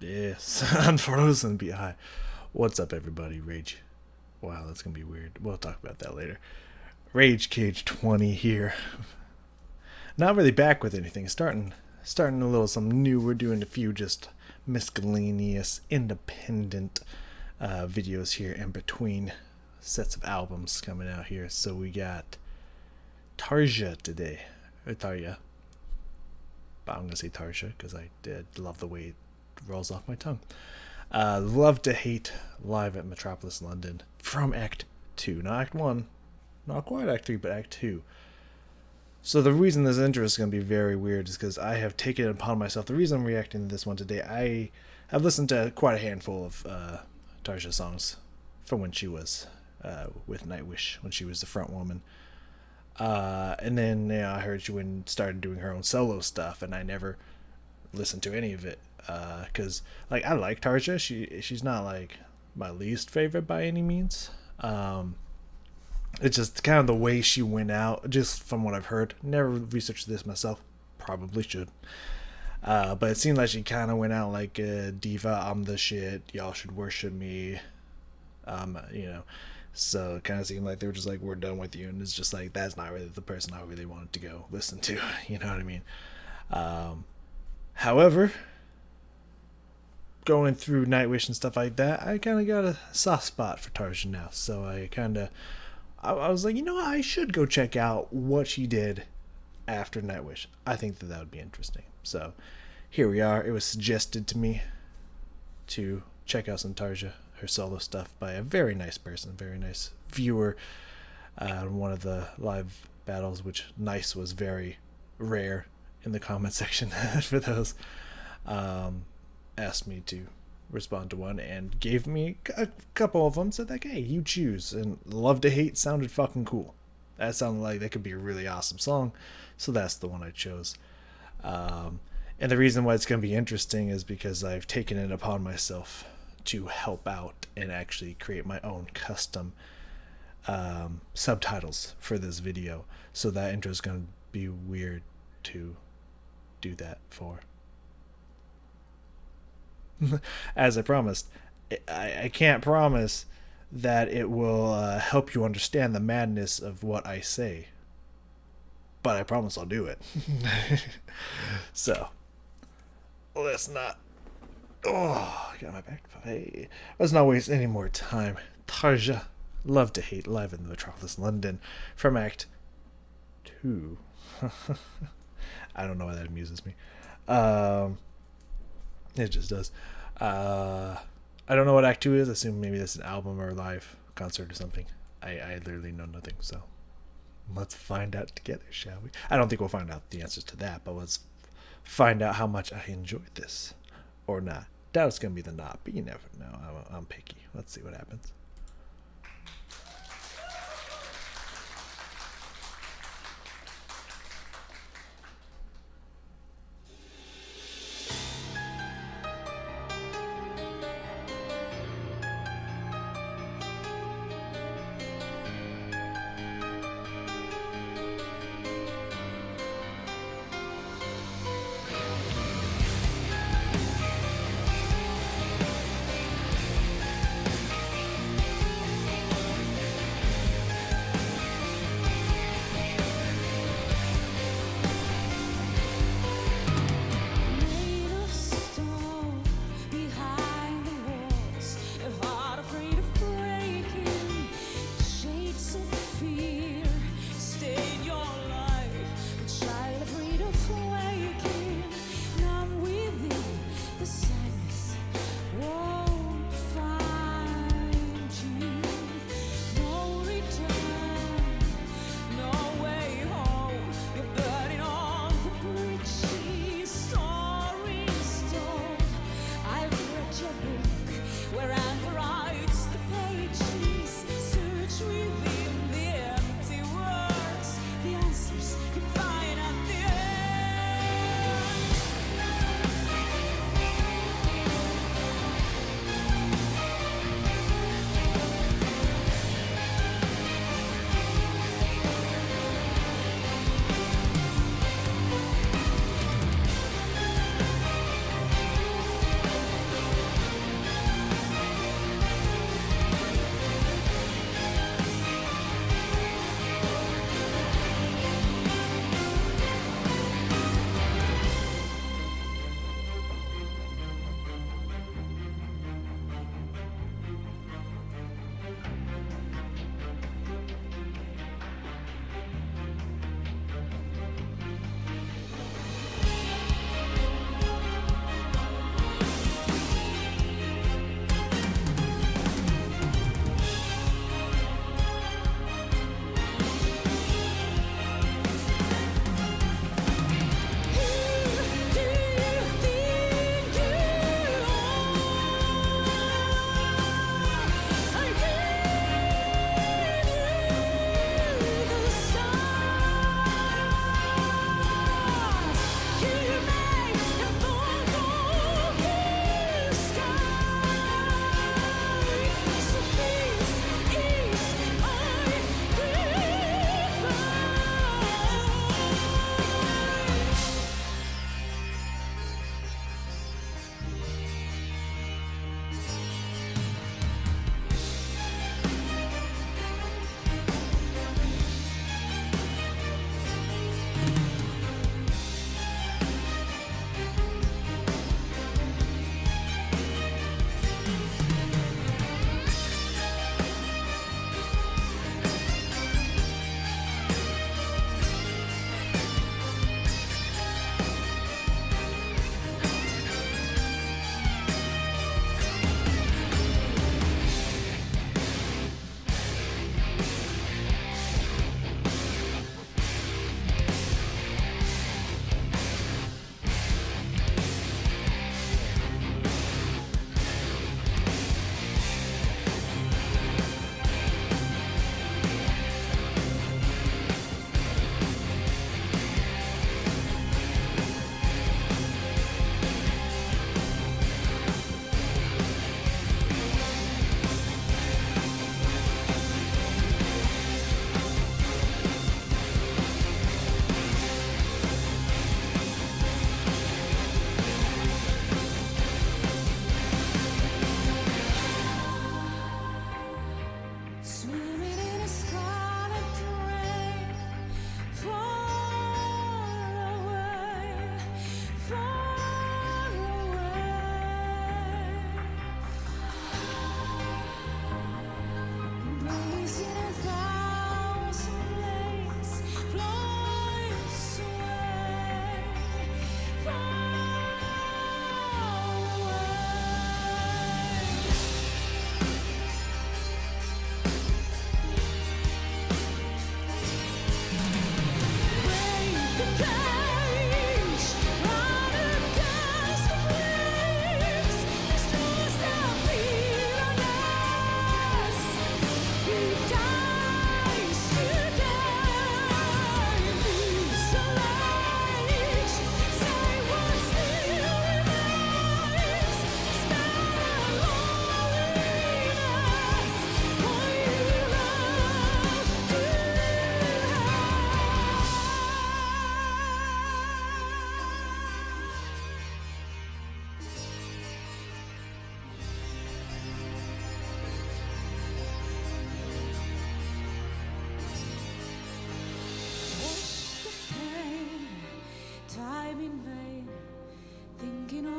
Yes, unfrozen be high. What's up, everybody? Rage. Wow, that's gonna be weird. We'll talk about that later. Rage Cage 20 here. Not really back with anything. Starting a little something new. We're doing a few just miscellaneous, independent videos here in between sets of albums coming out here. So we got Tarja today, or Tarja. But I'm gonna say Tarja because I did love the way it rolls off my tongue. Love to Hate live at Metropolis, London from Act 2. Not Act 1, not quite Act 3, but Act 2. So the reason this intro is going to be very weird is because I have taken it upon myself. The reason I'm reacting to this one today, I have listened to quite a handful of Tarja songs from when she was with Nightwish, when she was the front woman. And then I heard she started doing her own solo stuff, and I never listened to any of it. Because I like Tarja. She's not like my least favorite by any means. It's just kind of the way she went out, just from what I've heard. Never researched this myself. Probably should. But it seemed like she kind of went out like a diva. I'm the shit. Y'all should worship me. So it kind of seemed like they were just like, we're done with you. And it's just like, that's not really the person I really wanted to go listen to. You know what I mean? However, going through Nightwish and stuff like that, I kind of got a soft spot for Tarja now. So I was like, I should go check out what she did after Nightwish. I think that would be interesting. So here we are. It was suggested to me to check out some Tarja, her solo stuff, by a very nice person, very nice viewer. One of the live battles, which nice was very rare in the comment section for those, asked me to respond to one and gave me a couple of them. Said like, hey, you choose. And Love to Hate sounded fucking cool. That sounded like that could be a really awesome song, so that's the one I chose. And the reason why it's going to be interesting is because I've taken it upon myself to help out and actually create my own custom subtitles for this video, so that intro is going to be weird to do that for. As I promised, I can't promise that it will help you understand the madness of what I say, but I promise I'll do it. So let's not got my back. Hey, let's not waste any more time. Tarja, Love to Hate live in the Metropolis, London from Act 2. I don't know why that amuses me. It just does. I don't know what Act 2 is. I assume maybe that's an album or a live concert or something. I literally know nothing, so let's find out together, shall we? I don't think we'll find out the answers to that, but let's find out how much I enjoyed this. Or not. Doubt it's going to be the not, but you never know. I'm picky. Let's see what happens.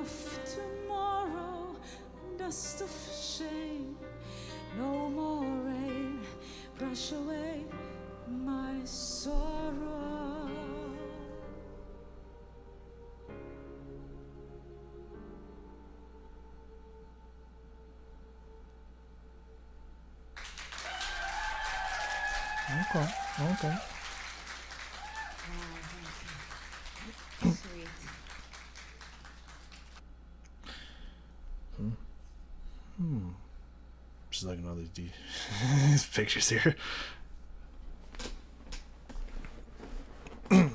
of tomorrow, dust of shame. No more rain, brush away my sorrow. Okay. Okay. Sweet. Just looking at all these pictures here. Let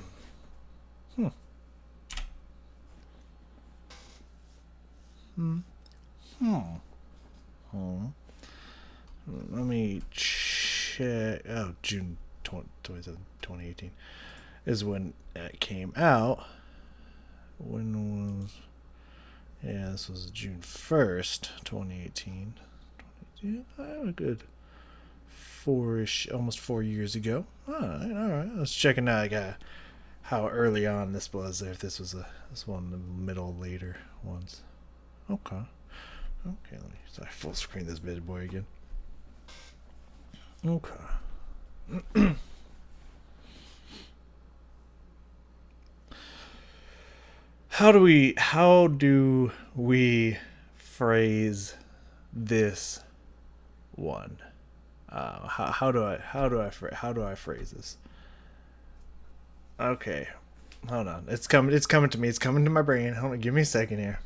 me check. Oh, June 27, 2018 is when it came out. When was. Yeah, this was June 1st, 2018. A good almost 4 years ago. Alright. I was checking out how early on this was, if this was this one of the middle later ones. Okay. Let me full screen this bad boy again. Okay. How do we phrase this one? How do I phrase this? Okay, hold on. It's coming to me. It's coming to my brain. Hold on. Give me a second here.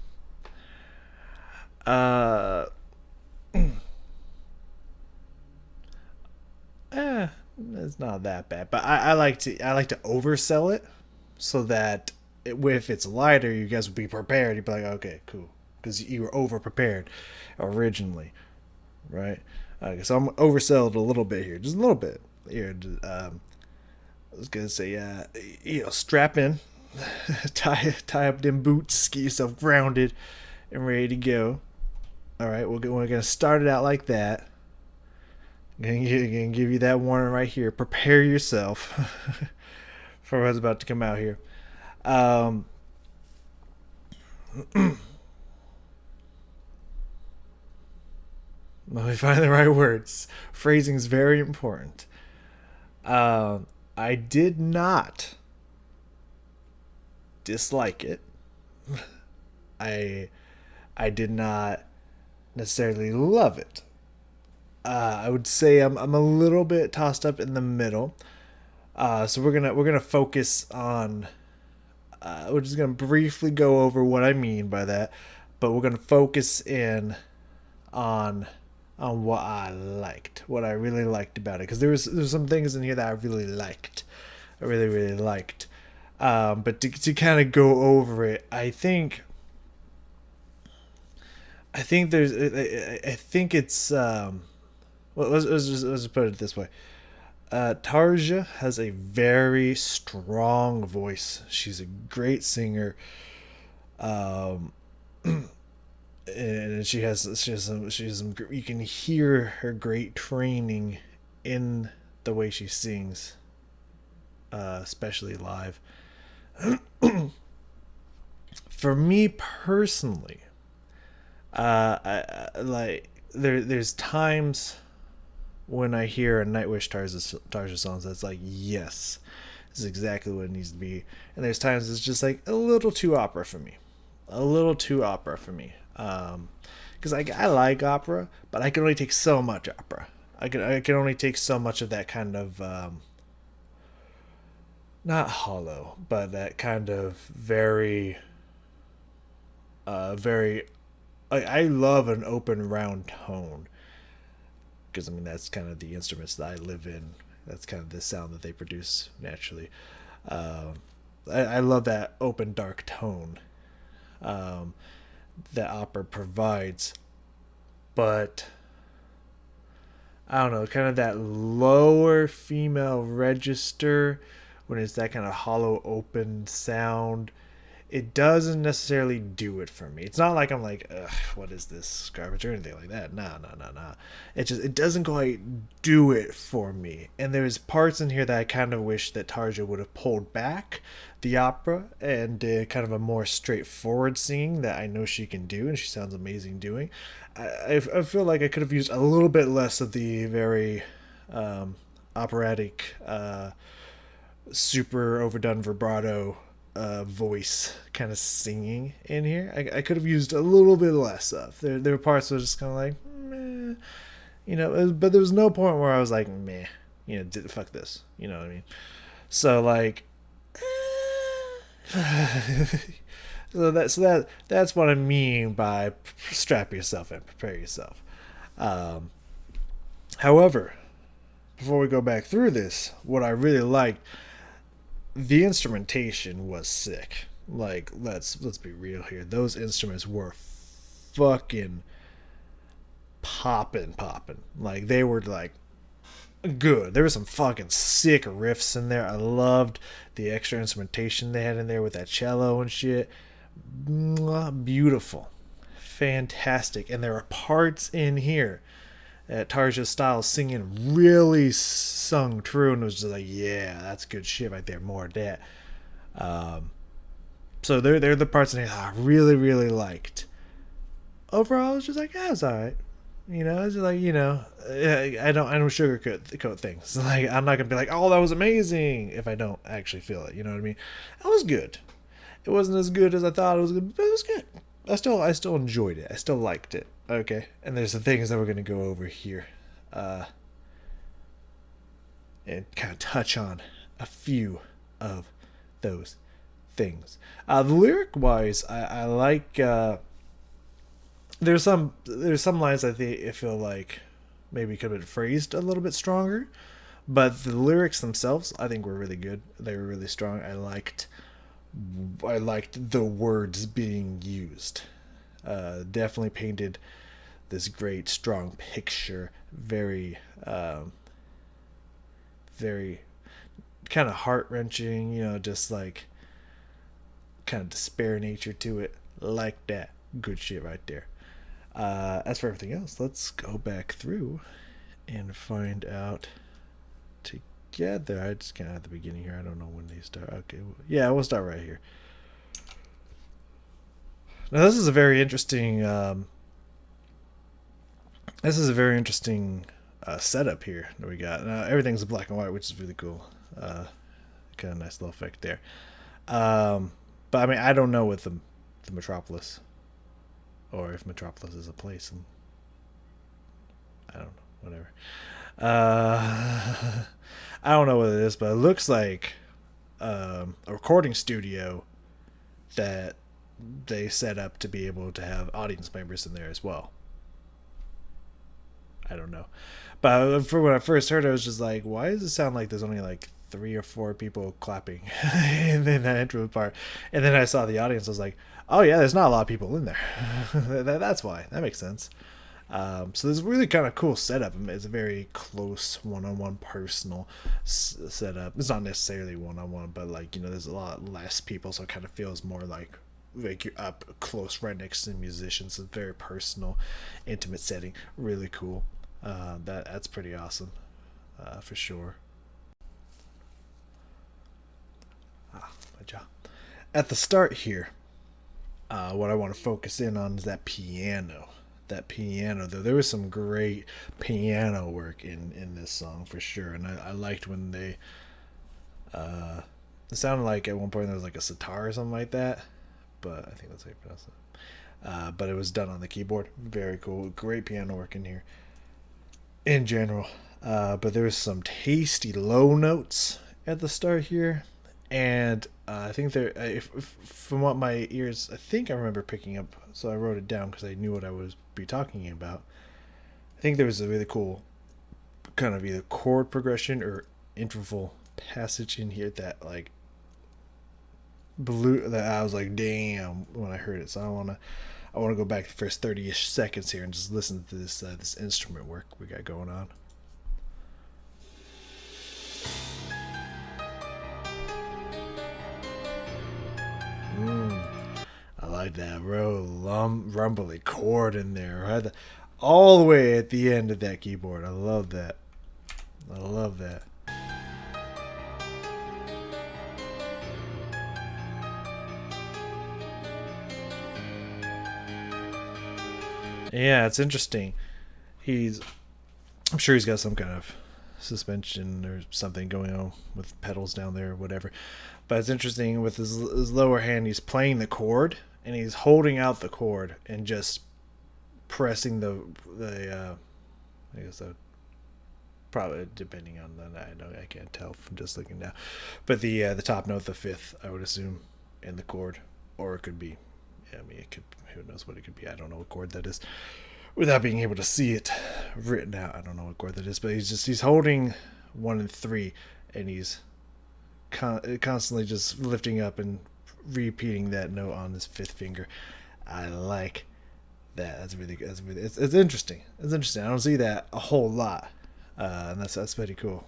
It's not that bad, but I like to oversell it so that if it's lighter, you guys would be prepared. You'd be like, okay, cool, because you were over prepared originally, right? Okay, so I'm oversell it a little bit here, just a little bit here. I was gonna say, strap in, tie up them boots, get yourself grounded and ready to go. All right, we're gonna start it out like that. I'm gonna give you that warning right here. Prepare yourself for what's about to come out here. Let me find the right words. Phrasing is very important. I did not dislike it. I did not necessarily love it. I would say I'm a little bit tossed up in the middle. So we're gonna focus on. We're just gonna briefly go over what I mean by that, but we're gonna focus in on what I liked, what I really liked about it, because there's some things in here that I really liked. I really liked. But to kind of go over it, I think it's well, let's just put it this way. Tarja has a very strong voice. She's a great singer, and she has some you can hear her great training in the way she sings, especially live. For me personally, there's times when I hear a Nightwish Tarja songs that's like, yes, this is exactly what it needs to be. And there's times it's just like a little too opera for me. Because I like opera, but I can only take so much opera. I can only take so much of that kind of not hollow, but that kind of very I love an open round tone, because I mean that's kind of the instruments that I live in. That's kind of the sound that they produce naturally. I love that open dark tone that opera provides, but I don't know, kind of that lower female register when it's that kind of hollow open sound. It doesn't necessarily do it for me. It's not like I'm like, ugh, what is this garbage or anything like that. No. It doesn't quite do it for me. And there's parts in here that I kind of wish that Tarja would have pulled back, the opera and did kind of a more straightforward singing that I know she can do, and she sounds amazing doing. I feel like I could have used a little bit less of the very operatic, super overdone vibrato voice kind of singing in here. I could have used a little bit less of. There were parts that were just kind of like, meh, but there was no point where I was like, meh, fuck this. You know what I mean? So like, that's what I mean by strap yourself and prepare yourself. Um, However, before we go back through this, what I really liked, the instrumentation was sick. Like, let's be real here. Those instruments were fucking popping. Like, they were like good. There were some fucking sick riffs in there. I loved the extra instrumentation they had in there with that cello and shit. Beautiful. Fantastic. And there are parts in here that Tarja Styles singing really sung true, and it was just like, yeah, that's good shit right there. More of that. So they're the parts in here I really liked. Overall, it's just like, yeah, it's alright. It's just like, I don't sugarcoat things. Like, I'm not gonna be like, oh, that was amazing if I don't actually feel it. You know what I mean? It was good. It wasn't as good as I thought it was good, but it was good. I still enjoyed it. I still liked it. Okay, and there's the things that we're gonna go over here, and kind of touch on a few of those things. The lyric wise, I like. There's some lines I feel like maybe could have been phrased a little bit stronger, but the lyrics themselves I think were really good. They were really strong. I liked the words being used. Definitely painted this great strong picture. Very very kind of heart wrenching. Just like kind of despair nature to it. Like that. Good shit right there. As for everything else, let's go back through and find out together. I just kind of at the beginning here. I don't know when they start. Okay, yeah, we'll start right here. Now this is a very interesting. Setup here that we got. Everything's black and white, which is really cool. Kind of nice little effect there. But I mean, I don't know with the Metropolis, or if Metropolis is a place, and I don't know, whatever. I don't know what it is, but it looks like a recording studio that they set up to be able to have audience members in there as well. I don't know, but for when I first heard it, I was just like, why does it sound like there's only like 3 or 4 people clapping and then that intro part, and then I saw the audience. I was like, oh yeah, there's not a lot of people in there. That's why. That makes sense. So this is really kind of cool setup. It's a very close one-on-one personal setup. It's not necessarily one-on-one, but like, there's a lot less people, so it kind of feels more like you're up close right next to the musicians. It's a very personal, intimate setting. Really cool. That's pretty awesome, for sure. My job. At the start here, what I want to focus in on is that piano. Though, there was some great piano work in this song for sure, and I liked when they. It sounded like at one point there was like a sitar or something like that, but I think that's how you pronounce it. But it was done on the keyboard. Very cool. Great piano work in here. In general, but there was some tasty low notes at the start here, and I think from what my ears, I think I remember picking up, so I wrote it down because I knew what I was be talking about. I think there was a really cool kind of either chord progression or interval passage in here that like blew, that I was like, damn, when I heard it. So I want to go back the first 30-ish seconds here and just listen to this instrument work we got going on. I like that rumbly chord in there, right? All the way at the end of that keyboard. I love that. Yeah, it's interesting. He's I'm sure he's got some kind of suspension or something going on with pedals down there or whatever. But it's interesting with his lower hand, he's playing the chord and he's holding out the chord and just pressing the I guess that probably depending on the I can't tell from just looking now, but the top note, the fifth, I would assume, in the chord, or it could be, yeah, I mean, it could, who knows what it could be. I don't know what chord that is without being able to see it written out. I don't know what chord that is, but he's holding 1 and 3, and he's constantly just lifting up and repeating that note on his fifth finger. I like that. It's interesting. It's interesting. I don't see that a whole lot, and that's pretty cool.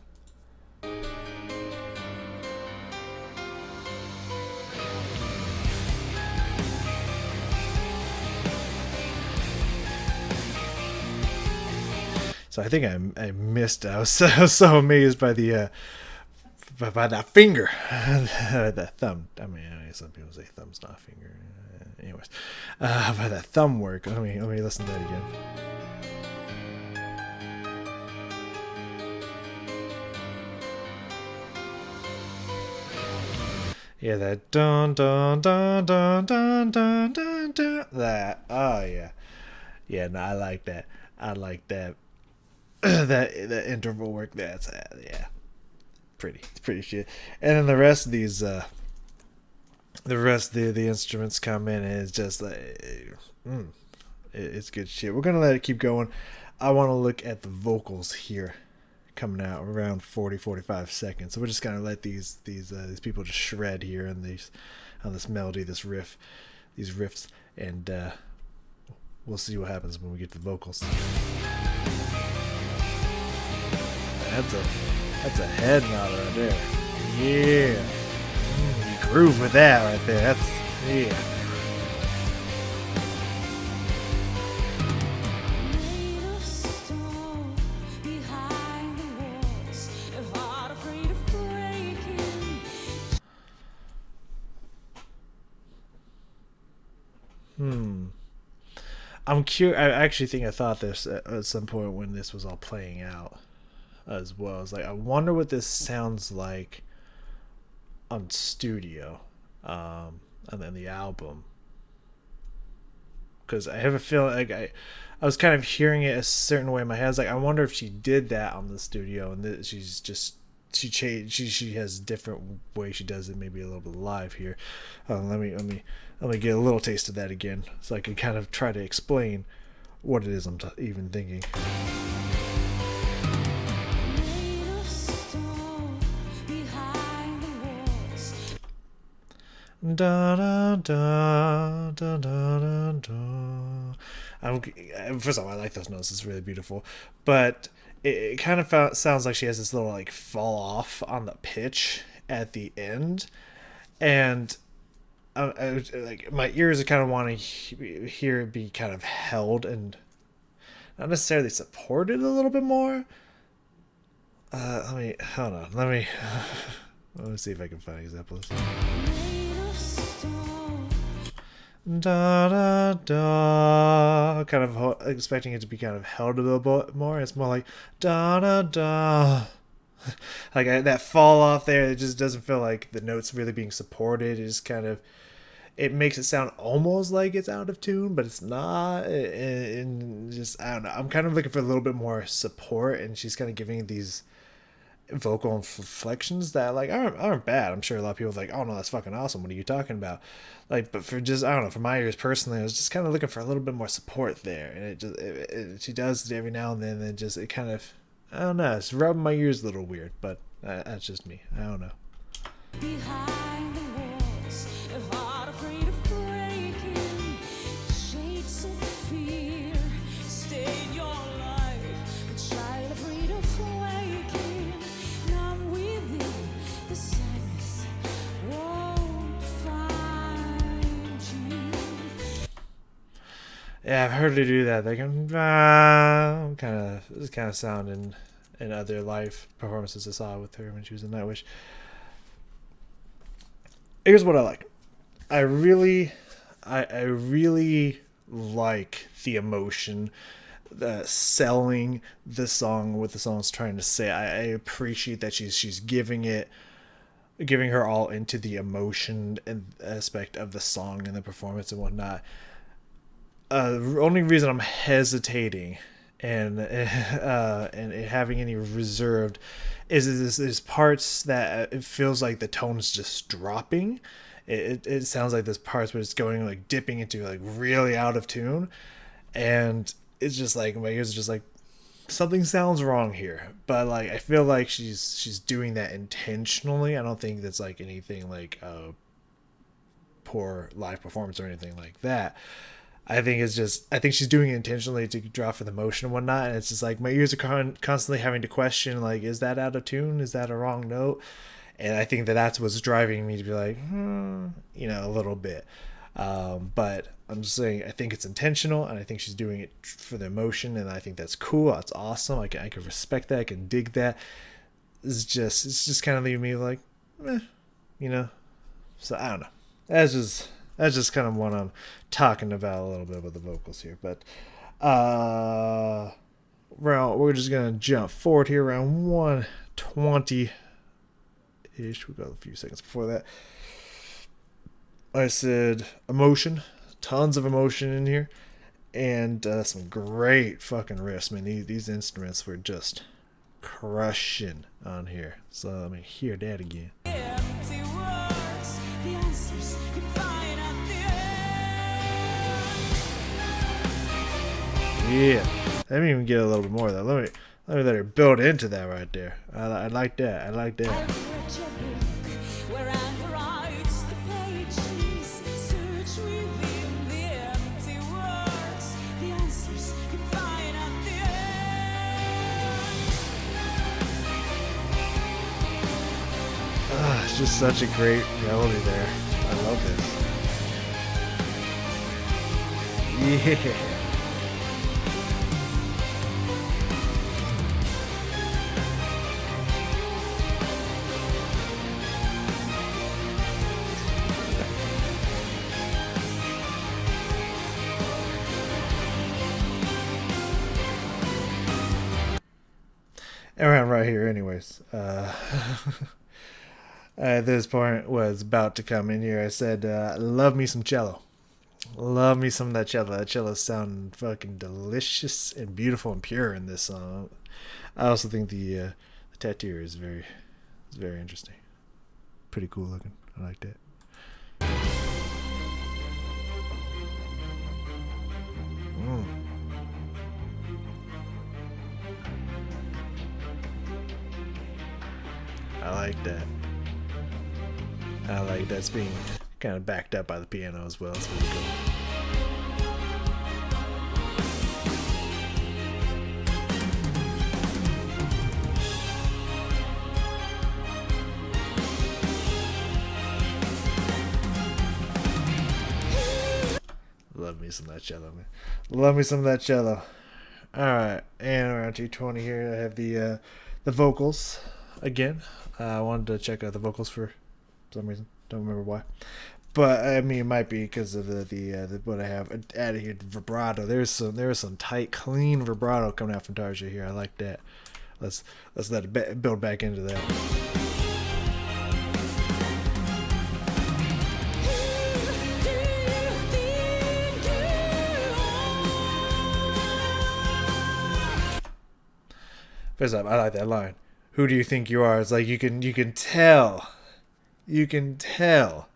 So I think I missed. I was so amazed by the by that finger, that thumb. I mean, some people say thumb's not a finger. Anyways, by that thumb work. Let me listen to that again. Yeah, that dun dun dun dun dun dun dun dun. That. Oh yeah, yeah. No, I like that. I like that. that interval work. That's yeah, it's pretty shit. And then the rest of these, the rest of the instruments come in, and it's just like, it's good shit. We're gonna let it keep going. I want to look at the vocals here, coming out around 40-45 seconds. So we're just gonna let these people just shred here on this melody, this riff, these riffs, and we'll see what happens when we get to the vocals. That's a head nod right there. Yeah. You groove with that right there. That's, yeah. I'm curious. I actually think I thought this at some point when this was all playing out as well. It's like, I wonder what this sounds like on studio, and then the album, because I have a feeling like I was kind of hearing it a certain way in my head. I was like, I wonder if she did that on the studio, and she's just she changed. She has a different way she does it, maybe a little bit live here. Let me get a little taste of that again, so I can kind of try to explain what it is I'm even thinking. Da, da, da, da, da, da. First of all, I like those notes. It's really beautiful, but it kind of sounds like she has this little like fall off on the pitch at the end, and like my ears are kind of want to hear it be kind of held and not necessarily supported a little bit more. Let me hold on. Let me see if I can find examples. Da da da. Kind of expecting it to be kind of held a little bit more. It's more like da da da. Like that fall off there, it just doesn't feel like the notes really being supported. It just kind of, it makes it sound almost like it's out of tune, but it's not. And just, I don't know. I'm kind of looking for a little bit more support, and she's kind of giving these vocal inflections that like aren't bad. I'm sure a lot of people are like, oh no, that's fucking awesome. What are you talking about? Like, but for just, I don't know, for my ears personally, I was just kind of looking for a little bit more support there, and it just she does it every now and then, and just it kind of, I don't know, it's rubbing my ears a little weird, but that's just me. I don't know. Behind the walls, a heart afraid of breaking, shades of fear, stay in your life, a child afraid of waking, numb within the sadness won't find you. Yeah, I've heard her do that. They can kind of sound in other live performances I saw with her when she was in Nightwish. Here's what I like. I really like the emotion, selling the song, what the song's trying to say. I appreciate that she's giving her all into the emotion and aspect of the song and the performance and whatnot. The only reason I'm hesitating and having any reserved is parts that it feels like the tone's just dropping. It sounds like there's parts where it's going like dipping into like really out of tune, and it's just like my ears are just like something sounds wrong here. But like I feel like she's doing that intentionally. I don't think that's like anything like a poor live performance or anything like that. I think she's doing it intentionally to draw for the motion and whatnot. And it's just like my ears are constantly having to question, like, is that out of tune? Is that a wrong note? And I think that's what's driving me to be like, a little bit. But I'm just saying, I think it's intentional, and I think she's doing it for the emotion, and I think that's cool. That's awesome. I can respect that. I can dig that. It's just kind of leaving me like, So I don't know. That's just kind of what I'm talking about a little bit with the vocals here. But we're just gonna jump forward here around 120 ish. We got a few seconds before that. I said emotion, tons of emotion in here, and some great fucking riffs. Man, these instruments were just crushing on here. So let me hear that again. Yeah, let me even get a little bit more of that. Let me let her build into that right there. I like that. I like that. It's just such a great melody there. I love this. Yeah. Around right here, anyways. At this point, was about to come in here. I said, "Love me some cello. Love me some of that cello. That cello sound fucking delicious and beautiful and pure in this song." I also think the tattoo is very interesting. Pretty cool looking. I like that. I like that. I like that's being kind of backed up by the piano as well. It's really cool. Love me some of that cello, man. Love me some of that cello. Alright, and around 220 here, I have the vocals again. I wanted to check out the vocals for some reason. Don't remember why. But I mean, it might be because of the what I have added here, vibrato. There was some tight, clean vibrato coming out from Tarja here. I like that. Let's let it build back into that. First up, I like that line. Who do you think you are? It's like you can tell. You can tell.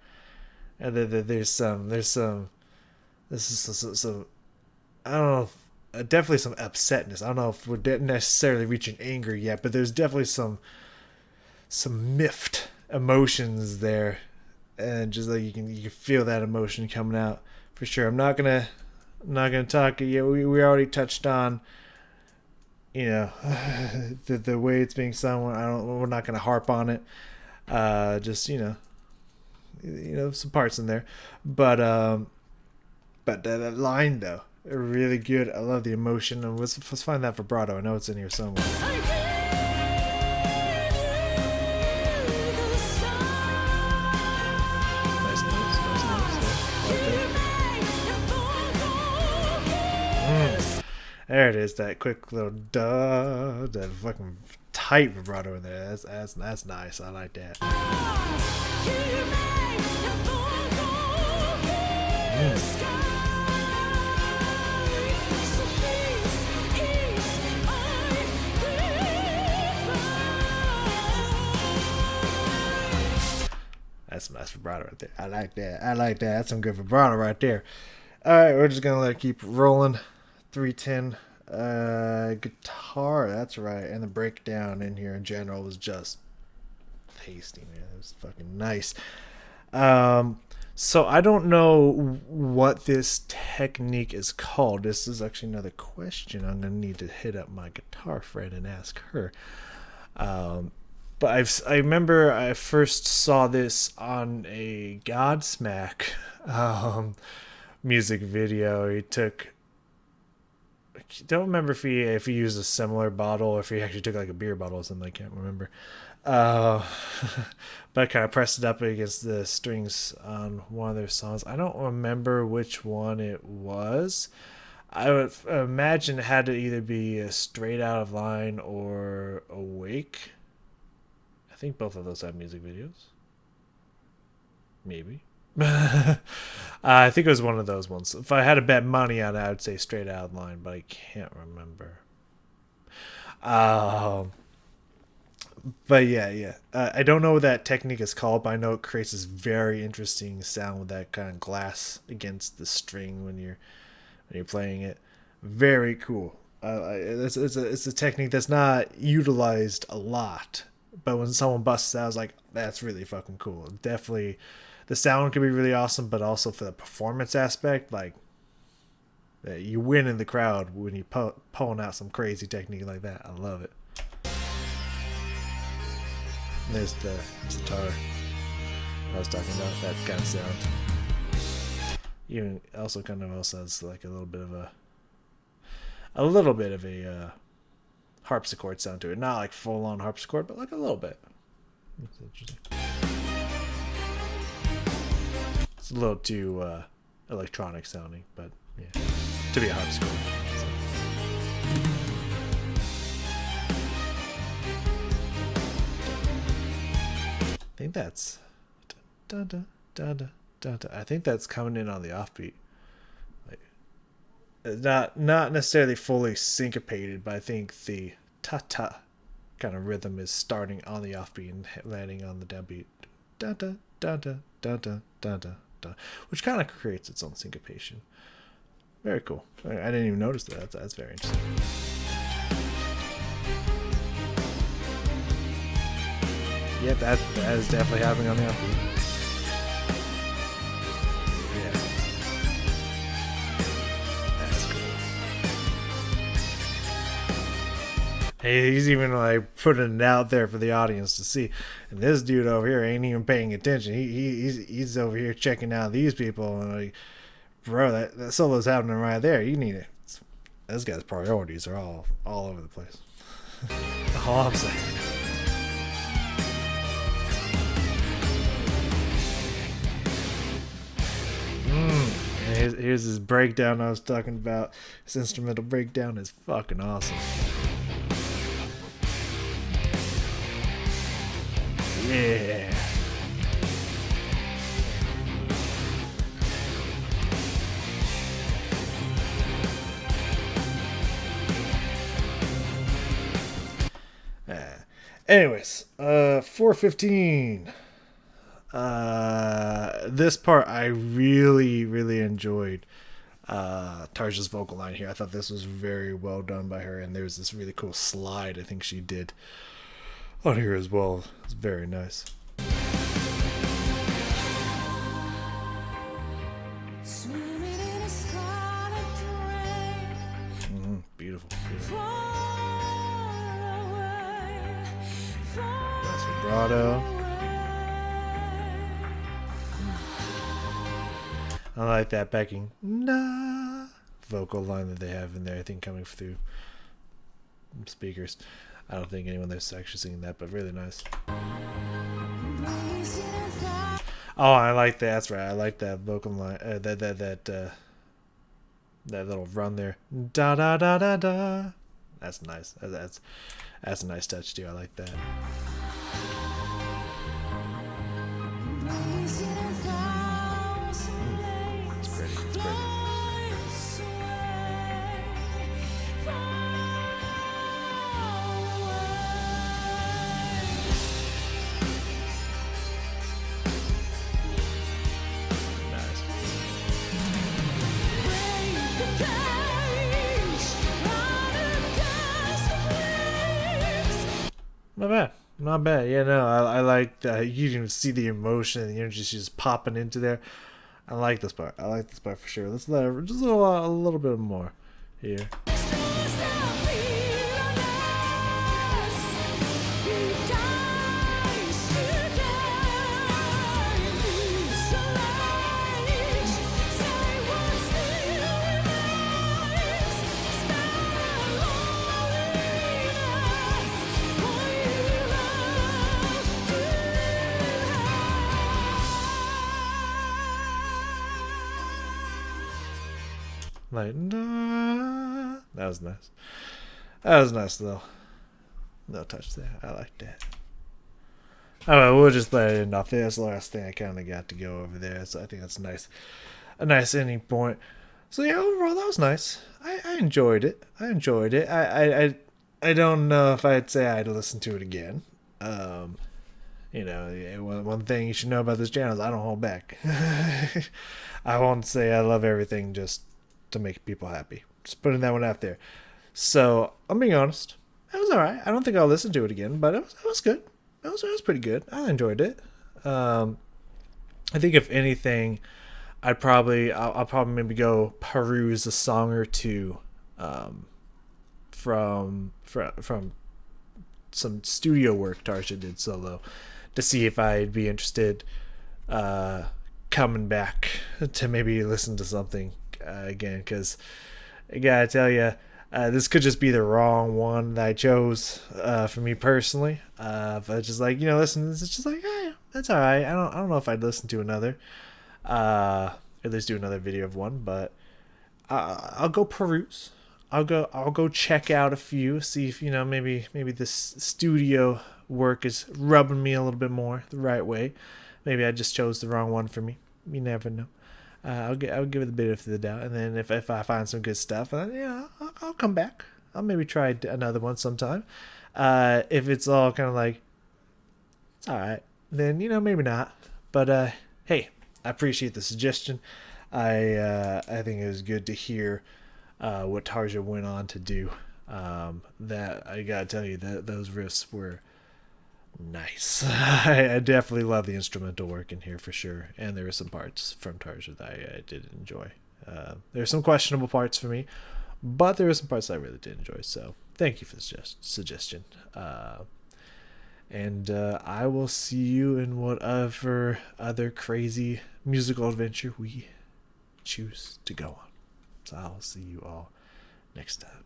And there's some I don't know, definitely some upsetness. I don't know if we're necessarily reaching anger yet, but there's definitely some miffed emotions there, and just like you can feel that emotion coming out for sure. I'm not gonna talk. Yeah, we already touched on, the way it's being sung. We're not gonna harp on it. Just some parts in there, but that line though, really good. I love the emotion, and let's find that vibrato. I know it's in here somewhere. Nice notes. Like that. There it is, that quick little duh, that fucking tight vibrato in there. That's nice. I like that. That's some nice vibrato right there. I like that. I like that. That's some good vibrato right there. All right, we're just gonna let it keep rolling. 310. Guitar. That's right. And the breakdown in here in general was just tasty, man. It was fucking nice. So I don't know what this technique is called. This is actually another question I'm gonna need to hit up my guitar friend and ask her. But I remember I first saw this on a Godsmack music video. He took, I don't remember if he used a similar bottle or if he actually took like a beer bottle or something. I can't remember. But I kind of pressed it up against the strings on one of their songs. I don't remember which one it was. I would imagine it had to either be a Straight Out of Line or Awake. I think both of those have music videos. Maybe. I think it was one of those ones. If I had to bet money on it, I would say Straight Out of Line, but I can't remember. But yeah. I don't know what that technique is called, but I know it creates this very interesting sound with that kind of glass against the string when you're playing it. Very cool. It's a technique that's not utilized a lot, but when someone busts it out, I was like, that's really fucking cool. Definitely, the sound can be really awesome, but also for the performance aspect, like, you win in the crowd when you pulling out some crazy technique like that. I love it. There's the guitar I was talking about, that kind of sound. You also kind of also has like a little bit of a harpsichord sound to it. Not like full on harpsichord, but like a little bit. It's interesting. It's a little too electronic sounding, but yeah, to be a harpsichord. So. I think that's I think that's coming in on the offbeat. Like, not necessarily fully syncopated, but I think the ta-ta kind of rhythm is starting on the offbeat and landing on the downbeat. Which kind of creates its own syncopation. Very cool. I didn't even notice that. That's very interesting. Yep, that is definitely happening on the offbeat. Yeah. That's cool. Hey, he's even like putting it out there for the audience to see. And this dude over here ain't even paying attention. He's over here checking out these people and like, bro, that solo's happening right there. You need it. This guy's priorities are all over the place. All I'm saying. Here's his breakdown I was talking about. His instrumental breakdown is fucking awesome. Yeah. Anyways, 415. This part I really enjoyed. Tarja's vocal line here. I thought this was very well done by her, and there's this really cool slide I think she did on here as well. It's very nice. Beautiful. Nice vibrato. I like that backing vocal line that they have in there, I think, coming through speakers. I don't think anyone there's actually singing that, but really nice. Oh, I like that. That's right. I like that vocal line. That little run there. Da da da da da. That's nice. That's a nice touch too. I like that. It's pretty. It's pretty. Nice. Not bad. Not bad. Yeah, no, I like you can see the emotion and the energy she's popping into there. I like this part. I like this part for sure. Let's let her just a little bit more here. Like, nah. That was nice. That was nice though. No touch there. I like that. Alright, we'll just let it end off there. That's the last thing I kind of got to go over there. So I think that's nice. A nice ending point. So yeah, overall that was nice. I enjoyed it. I enjoyed it. I don't know if I'd say I'd listen to it again. You know, one thing you should know about this channel is I don't hold back. I won't say I love everything just to make people happy. Just putting that one out there. So I'm being honest. It was alright. I don't think I'll listen to it again, but it was good. It was pretty good. I enjoyed it. I think if anything, I'll probably maybe go peruse a song or two from some studio work Tarja did solo to see if I'd be interested coming back to maybe listen to something again, because I gotta tell you, this could just be the wrong one that I chose for me personally. But just like, listen, it's just like, yeah, that's all right. I don't know if I'd listen to another, at least do another video of one, but I'll go peruse. I'll go check out a few, see if maybe this studio work is rubbing me a little bit more the right way. Maybe I just chose the wrong one for me. You never know. I'll give it the benefit of the doubt, and then if I find some good stuff, I'll come back. I'll maybe try another one sometime. If it's all kind of like it's all right, then maybe not. But hey, I appreciate the suggestion. I think it was good to hear what Tarja went on to do. That I gotta tell you that those riffs were nice. I definitely love the instrumental work in here for sure, and there were some parts from Tarja that I did enjoy. There were some questionable parts for me, but there were some parts I really did enjoy. So thank you for the suggestion. And I will see you in whatever other crazy musical adventure we choose to go on. So I'll see you all next time.